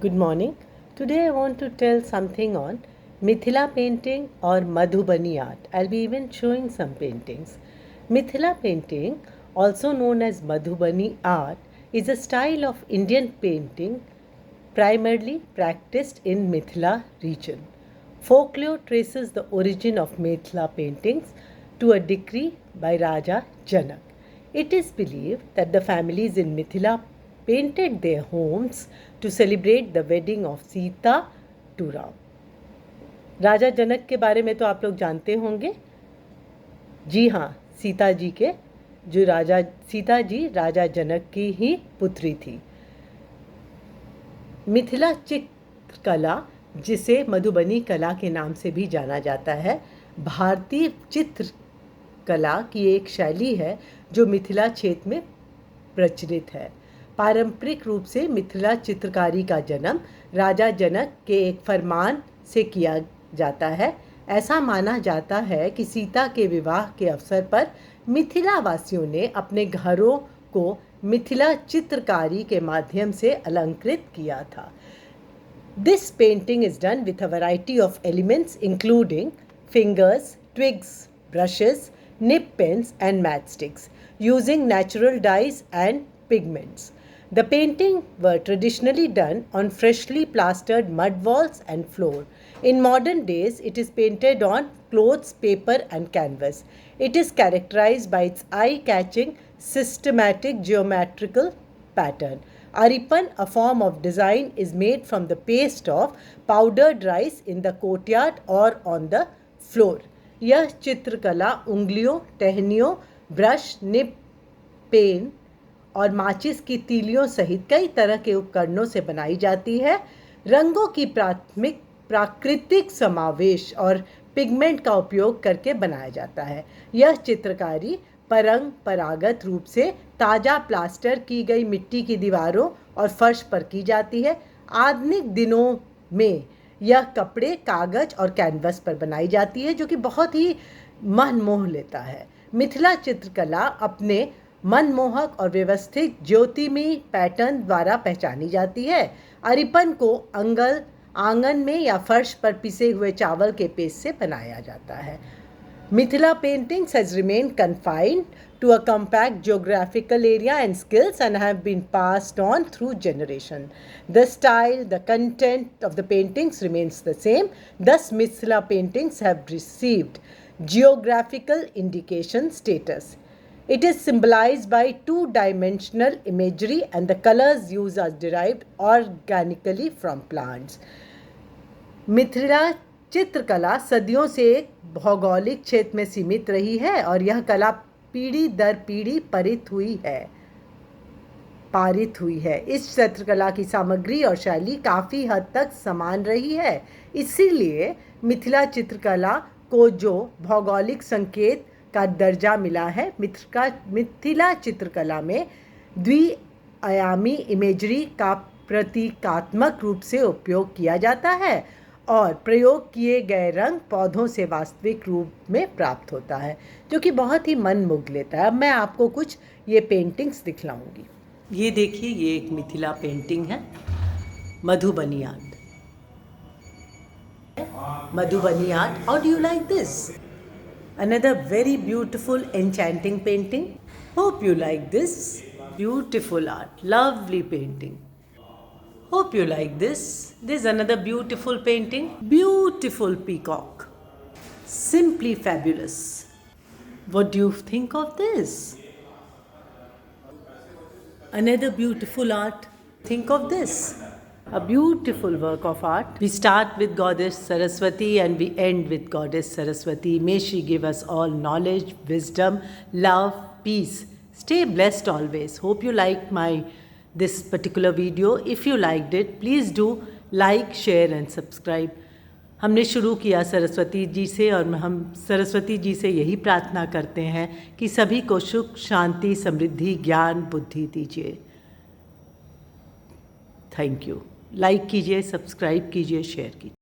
Good morning. Today I want to tell something on Mithila painting or Madhubani art. I'll be even showing some paintings. Mithila painting, also known as Madhubani art, is a style of Indian painting primarily practiced in Mithila region. Folklore traces the origin of Mithila paintings to a decree by Raja Janak. It is believed that the families in Mithila painted their homes to celebrate the wedding of Sita to Ram. राजा जनक के बारे में तो आप लोग जानते होंगे. जी हाँ, सीता जी के जो सीता जी राजा जनक की ही पुत्री थी. मिथिला चित्रकला, जिसे मधुबनी कला के नाम से भी जाना जाता है, भारतीय चित्रकला की एक शैली है जो मिथिला क्षेत्र में प्रचलित है. पारंपरिक रूप से मिथिला चित्रकारी का जन्म राजा जनक के एक फरमान से किया जाता है. ऐसा माना जाता है कि सीता के विवाह के अवसर पर मिथिला वासियों ने अपने घरों को मिथिला चित्रकारी के माध्यम से अलंकृत किया था. This painting is done with a variety of elements including fingers, twigs, brushes, nib pens and matchsticks, using natural dyes and pigments. The paintings were traditionally done on freshly plastered mud walls and floor. In modern days, it is painted on clothes, paper and canvas. It is characterized by its eye-catching, systematic geometrical pattern. Aripan, a form of design, is made from the paste of powdered rice in the courtyard or on the floor. यह चित्रकला उंगलियों, टहनियों, brush, nib, pen और माचिस की तीलियों सहित कई तरह के उपकरणों से बनाई जाती है. रंगों की प्राकृतिक समावेश और पिगमेंट का उपयोग करके बनाया जाता है. यह चित्रकारी परंपरागत रूप से ताज़ा प्लास्टर की गई मिट्टी की दीवारों और फर्श पर की जाती है. आधुनिक दिनों में यह कपड़े, कागज और कैनवस पर बनाई जाती है, जो कि बहुत ही मन मोह लेता है. मिथिला चित्रकला अपने मनमोहक और व्यवस्थित ज्योतिमयी पैटर्न द्वारा पहचानी जाती है. अरिपन को आंगन में या फर्श पर पिसे हुए चावल के पेस्ट से बनाया जाता है. Mithila paintings has remained confined to a compact geographical area and skills and have been passed on through generation. The style, the content of the paintings remains the same. Thus, Mithila paintings have received geographical indication status. It is symbolized by two-dimensional imagery and the colors used are derived organically from plants. Mithila चित्रकला सदियों से एक भौगोलिक क्षेत्र में सीमित रही है और यह कला पीढ़ी दर पीढ़ी पारित हुई है. इस चित्रकला की सामग्री और शैली काफ़ी हद तक समान रही है. इसीलिए मिथिला चित्रकला को जो भौगोलिक संकेत का दर्जा मिला है, मिथिला चित्रकला में द्विआयामी इमेजरी का प्रतीकात्मक रूप से उपयोग किया जाता है और प्रयोग किए गए रंग पौधों से वास्तविक रूप में प्राप्त होता है, जो कि बहुत ही मन मुग्ध लेता है. अब मैं आपको कुछ ये पेंटिंग्स दिखलाऊंगी. ये देखिए, ये एक मिथिला पेंटिंग है, Madhubani art. Madhubani art. How do you like this? Another very beautiful enchanting painting. Hope you like this. Beautiful art. Lovely painting. Hope you like this. This is another beautiful painting. Beautiful peacock. Simply fabulous. What do you think of this? Another beautiful art. Think of this. A beautiful work of art. We start with Goddess Saraswati and we end with Goddess Saraswati. May she give us all knowledge, wisdom, love, peace. Stay blessed always. Hope you liked this particular video. If you liked it, please do like, share and subscribe. हमने शुरू किया सरस्वती जी से और हम सरस्वती जी से यही प्रार्थना करते हैं कि सभी को सुख, शांति, समृद्धि, ज्ञान, बुद्धि दीजिए. Thank you. लाइक कीजिए, सब्सक्राइब कीजिए, शेयर कीजिए.